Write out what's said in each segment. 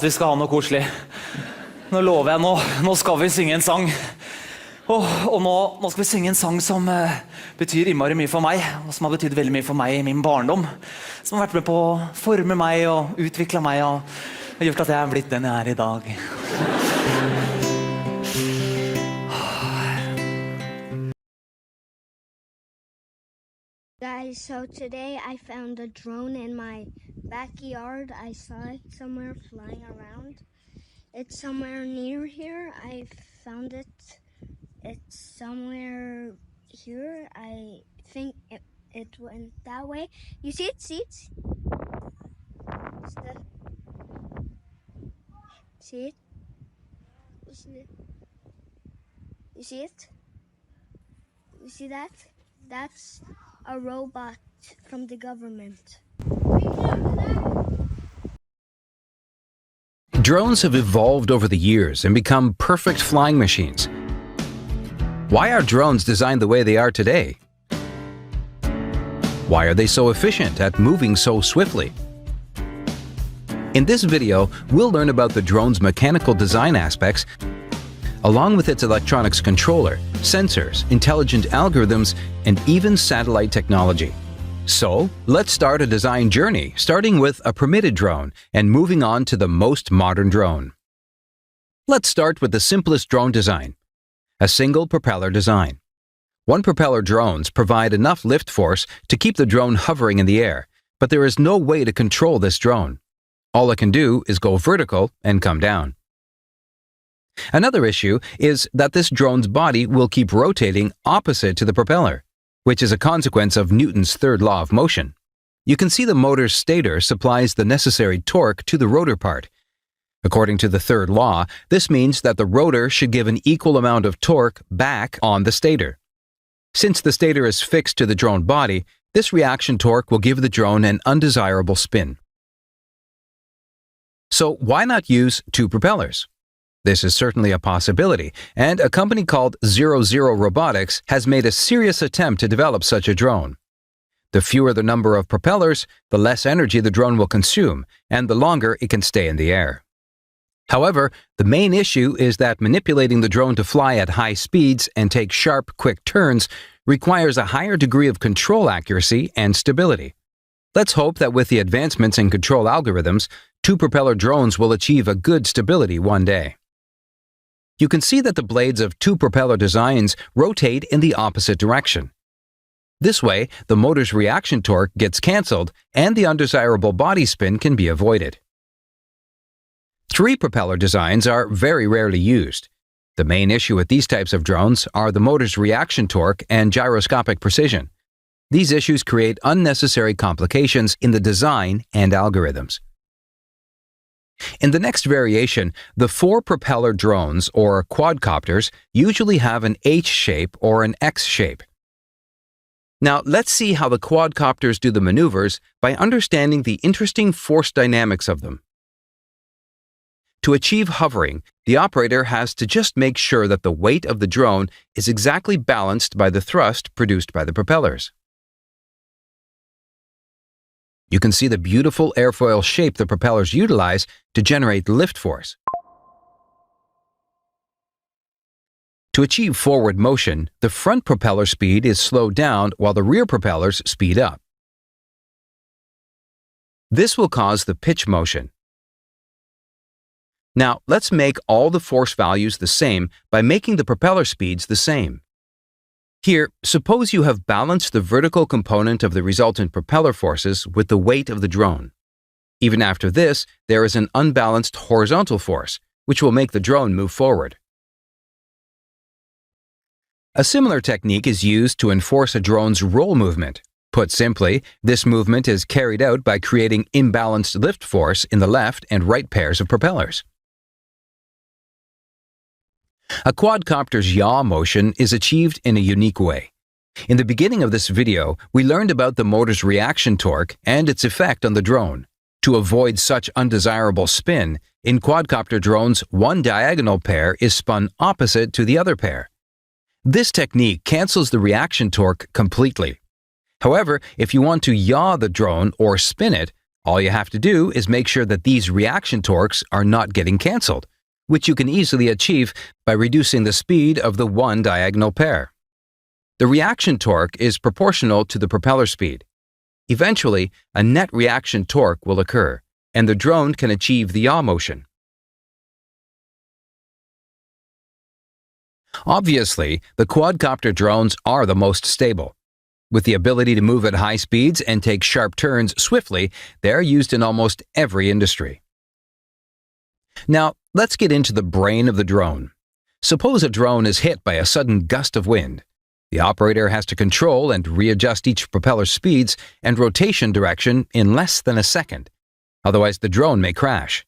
Vi skal ha noe koselig. Nå lover jeg, nå skal vi synge en sang. Og nå skal vi synge en sang som betyr innmari mye for meg, og som har betydd veldig mye for meg i min barndom. Som har vært med på å forme meg og utvikle meg, og har gjort at jeg er blitt den jeg er i dag. Guys, so today I found a drone in my backyard. I saw it somewhere flying around. It's somewhere near here. I found it. It's somewhere here. I think it went that way. You see it? See it? See it? You see it? You see it? You see that? That's a robot from the government. Drones have evolved over the years and become perfect flying machines. Why are drones designed the way they are today? Why are they so efficient at moving so swiftly? In this video, we'll learn about the drone's mechanical design aspects, along with its electronics controller, sensors, intelligent algorithms, and even satellite technology. So, let's start a design journey, starting with a permitted drone and moving on to the most modern drone. Let's start with the simplest drone design, a single propeller design. One propeller drones provide enough lift force to keep the drone hovering in the air, but there is no way to control this drone. All it can do is go vertical and come down. Another issue is that this drone's body will keep rotating opposite to the propeller, which is a consequence of Newton's third law of motion. You can see the motor's stator supplies the necessary torque to the rotor part. According to the third law, this means that the rotor should give an equal amount of torque back on the stator. Since the stator is fixed to the drone body, this reaction torque will give the drone an undesirable spin. So why not use two propellers? This is certainly a possibility, and a company called 00 Robotics has made a serious attempt to develop such a drone. The fewer the number of propellers, the less energy the drone will consume, and the longer it can stay in the air. However, the main issue is that manipulating the drone to fly at high speeds and take sharp, quick turns requires a higher degree of control accuracy and stability. Let's hope that with the advancements in control algorithms, two propeller drones will achieve a good stability one day. You can see that the blades of two propeller designs rotate in the opposite direction. This way, the motor's reaction torque gets cancelled and the undesirable body spin can be avoided. Three propeller designs are very rarely used. The main issue with these types of drones are the motor's reaction torque and gyroscopic precision. These issues create unnecessary complications in the design and algorithms. In the next variation, the four propeller drones, or quadcopters, usually have an H shape or an X shape. Now, let's see how the quadcopters do the maneuvers by understanding the interesting force dynamics of them. To achieve hovering, the operator has to just make sure that the weight of the drone is exactly balanced by the thrust produced by the propellers. You can see the beautiful airfoil shape the propellers utilize to generate lift force. To achieve forward motion, the front propeller speed is slowed down while the rear propellers speed up. This will cause the pitch motion. Now, let's make all the force values the same by making the propeller speeds the same. Here, suppose you have balanced the vertical component of the resultant propeller forces with the weight of the drone. Even after this, there is an unbalanced horizontal force, which will make the drone move forward. A similar technique is used to enforce a drone's roll movement. Put simply, this movement is carried out by creating imbalanced lift force in the left and right pairs of propellers. A quadcopter's yaw motion is achieved in a unique way. In the beginning of this video, we learned about the motor's reaction torque and its effect on the drone. To avoid such undesirable spin, in quadcopter drones, one diagonal pair is spun opposite to the other pair. This technique cancels the reaction torque completely. However, if you want to yaw the drone or spin it, All you have to do is make sure that these reaction torques are not getting cancelled, which you can easily achieve by reducing the speed of the one diagonal pair. The reaction torque is proportional to the propeller speed. Eventually, a net reaction torque will occur, and the drone can achieve the yaw motion. Obviously, the quadcopter drones are the most stable. With the ability to move at high speeds and take sharp turns swiftly, they are used in almost every industry. Now, let's get into the brain of the drone. Suppose a drone is hit by a sudden gust of wind. The operator has to control and readjust each propeller speeds and rotation direction in less than a second. Otherwise, the drone may crash.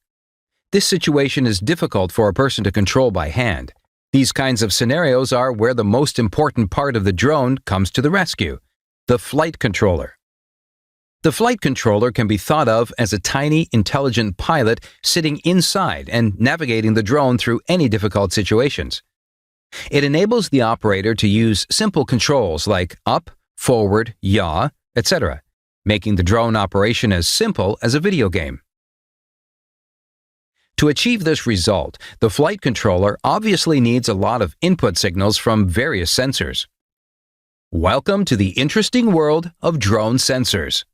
This situation is difficult for a person to control by hand. These kinds of scenarios are where the most important part of the drone comes to the rescue: the flight controller. The flight controller can be thought of as a tiny, intelligent pilot sitting inside and navigating the drone through any difficult situations. It enables the operator to use simple controls like up, forward, yaw, etc., making the drone operation as simple as a video game. To achieve this result, the flight controller obviously needs a lot of input signals from various sensors. Welcome to the interesting world of drone sensors.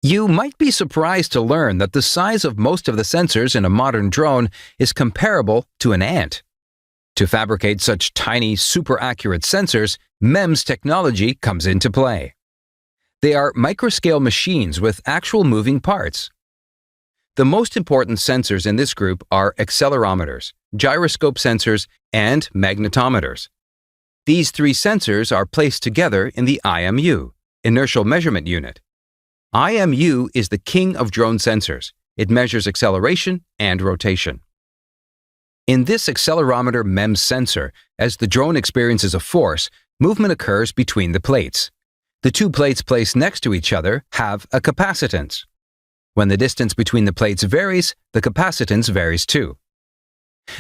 You might be surprised to learn that the size of most of the sensors in a modern drone is comparable to an ant. To fabricate such tiny, super-accurate sensors, MEMS technology comes into play. They are microscale machines with actual moving parts. The most important sensors in this group are accelerometers, gyroscope sensors, and magnetometers. These three sensors are placed together in the IMU, Inertial Measurement Unit. IMU is the king of drone sensors. It measures acceleration and rotation. In this accelerometer MEMS sensor, as the drone experiences a force, movement occurs between the plates. The two plates placed next to each other have a capacitance. When the distance between the plates varies, the capacitance varies too.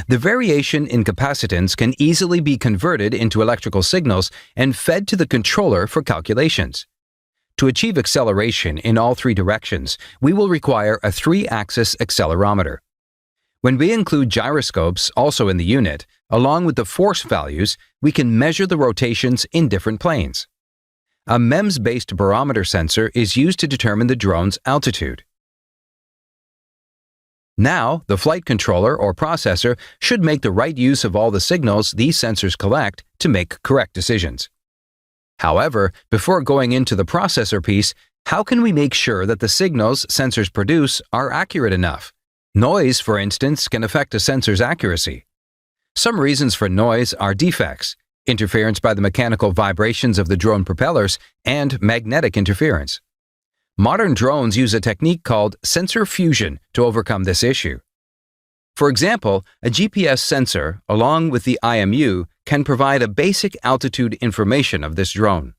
The variation in capacitance can easily be converted into electrical signals and fed to the controller for calculations. To achieve acceleration in all three directions, we will require a 3-axis accelerometer. When we include gyroscopes also in the unit, along with the force values, we can measure the rotations in different planes. A MEMS-based barometer sensor is used to determine the drone's altitude. Now, the flight controller or processor should make the right use of all the signals these sensors collect to make correct decisions. However, before going into the processor piece, how can we make sure that the signals sensors produce are accurate enough? Noise, for instance, can affect a sensor's accuracy. Some reasons for noise are defects, interference by the mechanical vibrations of the drone propellers, and magnetic interference. Modern drones use a technique called sensor fusion to overcome this issue. For example, a GPS sensor, along with the IMU, can provide a basic altitude information of this drone.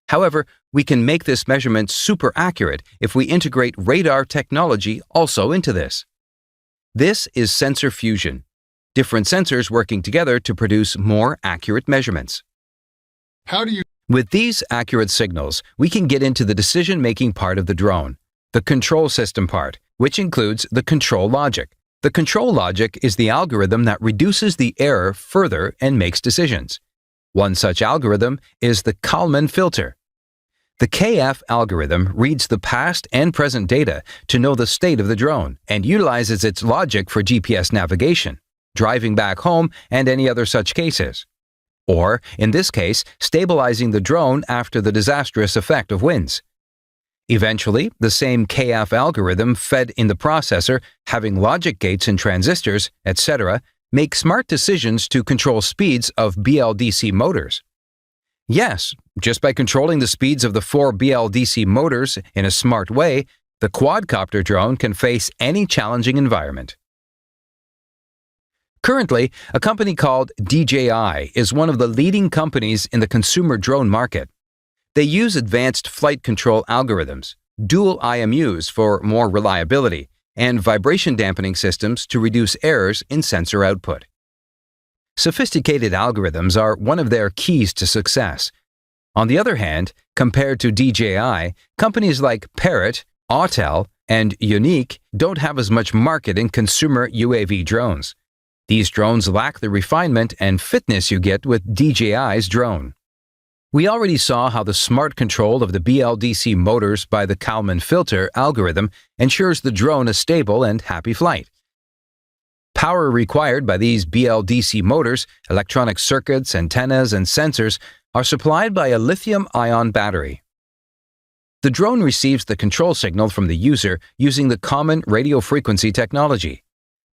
However, we can make this measurement super accurate if we integrate radar technology also into this. This is sensor fusion, different sensors working together to produce more accurate measurements. With these accurate signals, we can get into the decision-making part of the drone, the control system part, which includes the control logic. The control logic is the algorithm that reduces the error further and makes decisions. One such algorithm is the Kalman filter. The KF algorithm reads the past and present data to know the state of the drone and utilizes its logic for GPS navigation, driving back home, and any other such cases. Or, in this case, stabilizing the drone after the disastrous effect of winds. Eventually, the same KF algorithm fed in the processor, having logic gates and transistors, etc., make smart decisions to control speeds of BLDC motors. Yes, just by controlling the speeds of the 4 BLDC motors in a smart way, the quadcopter drone can face any challenging environment. Currently, a company called DJI is one of the leading companies in the consumer drone market. They use advanced flight control algorithms, dual IMUs for more reliability, and vibration dampening systems to reduce errors in sensor output. Sophisticated algorithms are one of their keys to success. On the other hand, compared to DJI, companies like Parrot, Autel, and Unique don't have as much market in consumer UAV drones. These drones lack the refinement and fitness you get with DJI's drone. We already saw how the smart control of the BLDC motors by the Kalman filter algorithm ensures the drone a stable and happy flight. Power required by these BLDC motors, electronic circuits, antennas, and sensors are supplied by a lithium-ion battery. The drone receives the control signal from the user using the common radio frequency technology.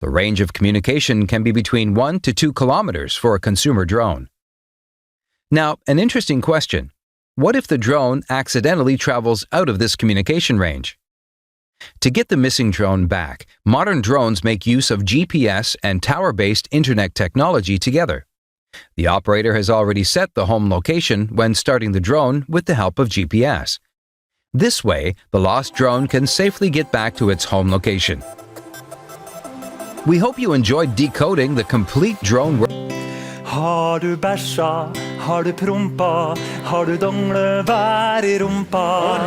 The range of communication can be between 1 to 2 kilometers for a consumer drone. Now, an interesting question. What if the drone accidentally travels out of this communication range? To get the missing drone back, modern drones make use of GPS and tower-based internet technology together. The operator has already set the home location when starting the drone with the help of GPS. This way, the lost drone can safely get back to its home location. We hope you enjoyed decoding the complete drone world. Har du bæsja, har du prompa, har du donglevær I rumpa?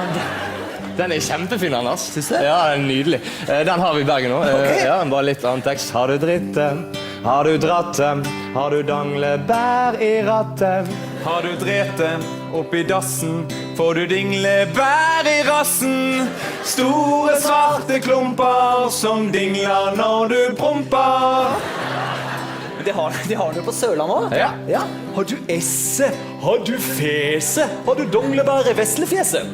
Den kjempefin, Anders. Synes du? Ja, den nydelig. Den har vi I Bergen nå. Ja, bare litt annen tekst. Har du drittet? Har du drattet? Har du danglebær I rattet? Har du drete oppi dassen, får du dinglebær I rassen. Store svarte klumper som dingler når du promper. De har det på Sørland også. Ja. Har du esse? Har du fese? Har du donglebær I veslefjeset?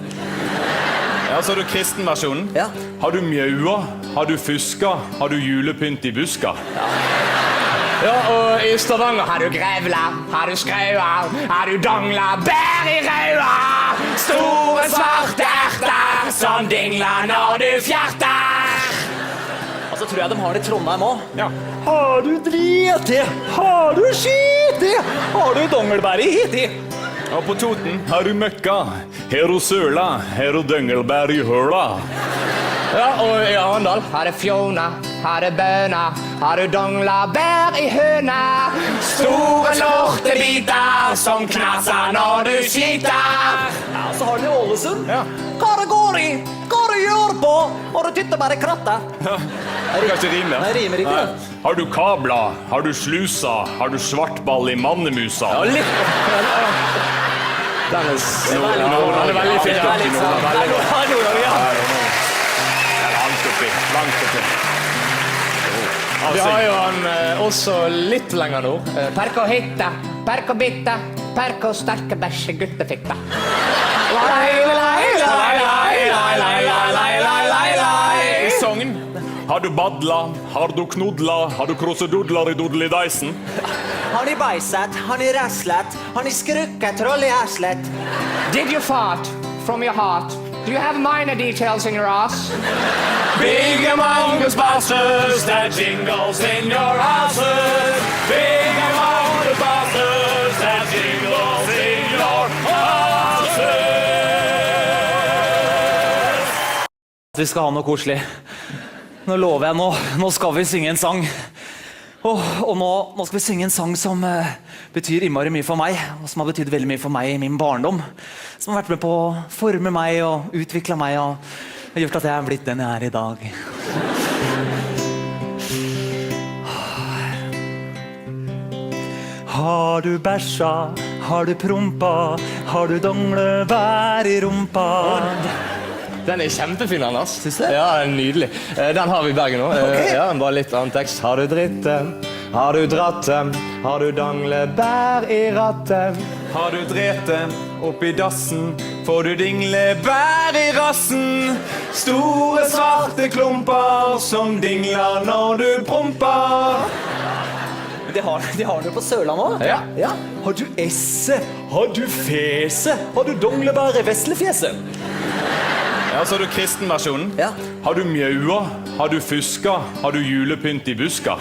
Ja, så har du kristenversjonen. Ja. Har du mjaua? Har du fuska? Har du julepynt I buska? Ja, og I Stavanger har du grevla, har du skraua, har du dangla, bær I raua. Store svarte erter som dingler når du fjerter. Altså tror jeg de har det I Trondheim også. Ja. Har du driti? Har du skiti? Har du dongelbær I hiti? Og på Toten har du møkka, her du søla, her du døngelbær I høla. Ja, og I Arendal har du fjona, har du bøna, har du dangla, bær I høna. Store lortebiter som knasser når du skiter. Ja, så har de I Ålesund. Ja. Hva det går I? Hva det gjør på? Har du tyttebær I krattet? Det kan ikke rime. Nei, rimer ikke. Nei. Har du kabla, har du slusa, har du svartball I mannemusa? Ja, litt. Den veldig fin. Det litt sånn. Det Nord-Norge, ja. Langt oppi. Vi har jo han også litt lenger nå. Perko hitta, perko bitta, perko sterke bæsje guttefitta. I Sogn har du badla, har du knodla, har du krossedodlar I dodlideisen? Har ni bajsat? Har ni rasslat? Har ni skrukkat troll I arslet? Did you fart from your heart? Do you have minor details in your ass? Big among us bastards that jingles in your asses. Big among the bastards that jingles in your asses. Vi skal ha noe koselig. Nå lover jeg, nå skal vi synge en sang. Og nå skal vi synge en sang som betyr innmari mye for meg, og som har betydd veldig mye for meg I min barndom. Som har vært med på å forme meg og utvikle meg, og har gjort at jeg har blitt den jeg I dag. Har du bæsja? Har du prompa? Har du donglevær I rumpa? Den kjempefin, Anders. Synes du? Ja, den nydelig. Den har vi I Bergen nå. Ja, bare litt annen tekst. Har du drittet? Har du drattet? Har du danglebær I rattet? Har du drete oppi dassen, får du dinglebær I rassen. Store svarte klumper som dingler når du promper. De har det på Sørland også. Ja. Har du esse? Har du fese? Har du donglebær I veslefjeset? Ja, så har du kristenversjonen. Ja. Har du mjaua? Har du fuska? Har du julepynt I buska?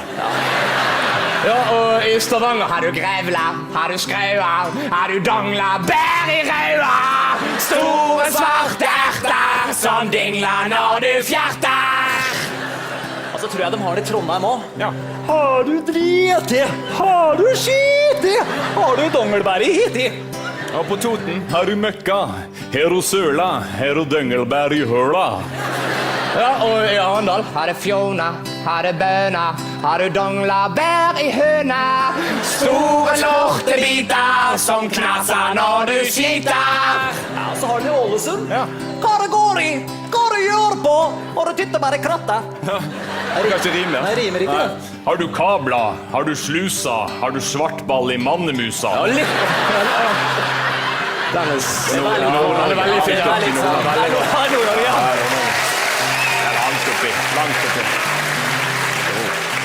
Ja, og I Stavanger har du grevla, har du skraua, har du dangla, bær I raua. Store svarte erter som dingler når du fjerter. Altså tror jeg de har det I Trondheim også. Ja. Har du driti? Har du skiti? Har du dongelbær I hiti? Og på Toten har du møkka, her du søla, her du døngelbær i høla. Ja, og i Arendal har du fjona, har du bøna, har du dongla bær i høna. Store lortebiter som knasser når du skiter. Ja, så har den i Ålesund. Ja. Hva det går i? Hva det gjør på? Og du tytter bare kratta. Det kan ikke rime. Nei, rimer ikke. Nei. Har du kabla, har du slusa, har du svartball i mannemusa? Ja, litt. Den er veldig fint. Ja, litt sånn. Det er Nord-Norge, ja. Langt oppi.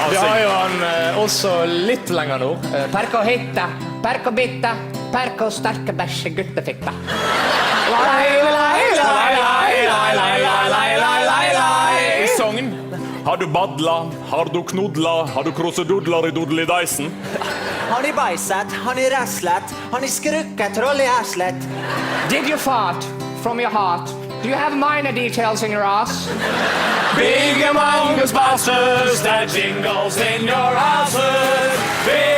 Vi har jo han også litt lenger nord. Perk og hitta, perk og bitta, perk og sterke bæsje guttefitta. I Sogn har du badla, har du knodla, har du krosedodler i dodelideisen? Han i beiset, han i raslet, han i skrukket troll i haslet. Did you fart from your heart? Do you have minor details in your ass? Big among us bosses, that jingles in your houses. Big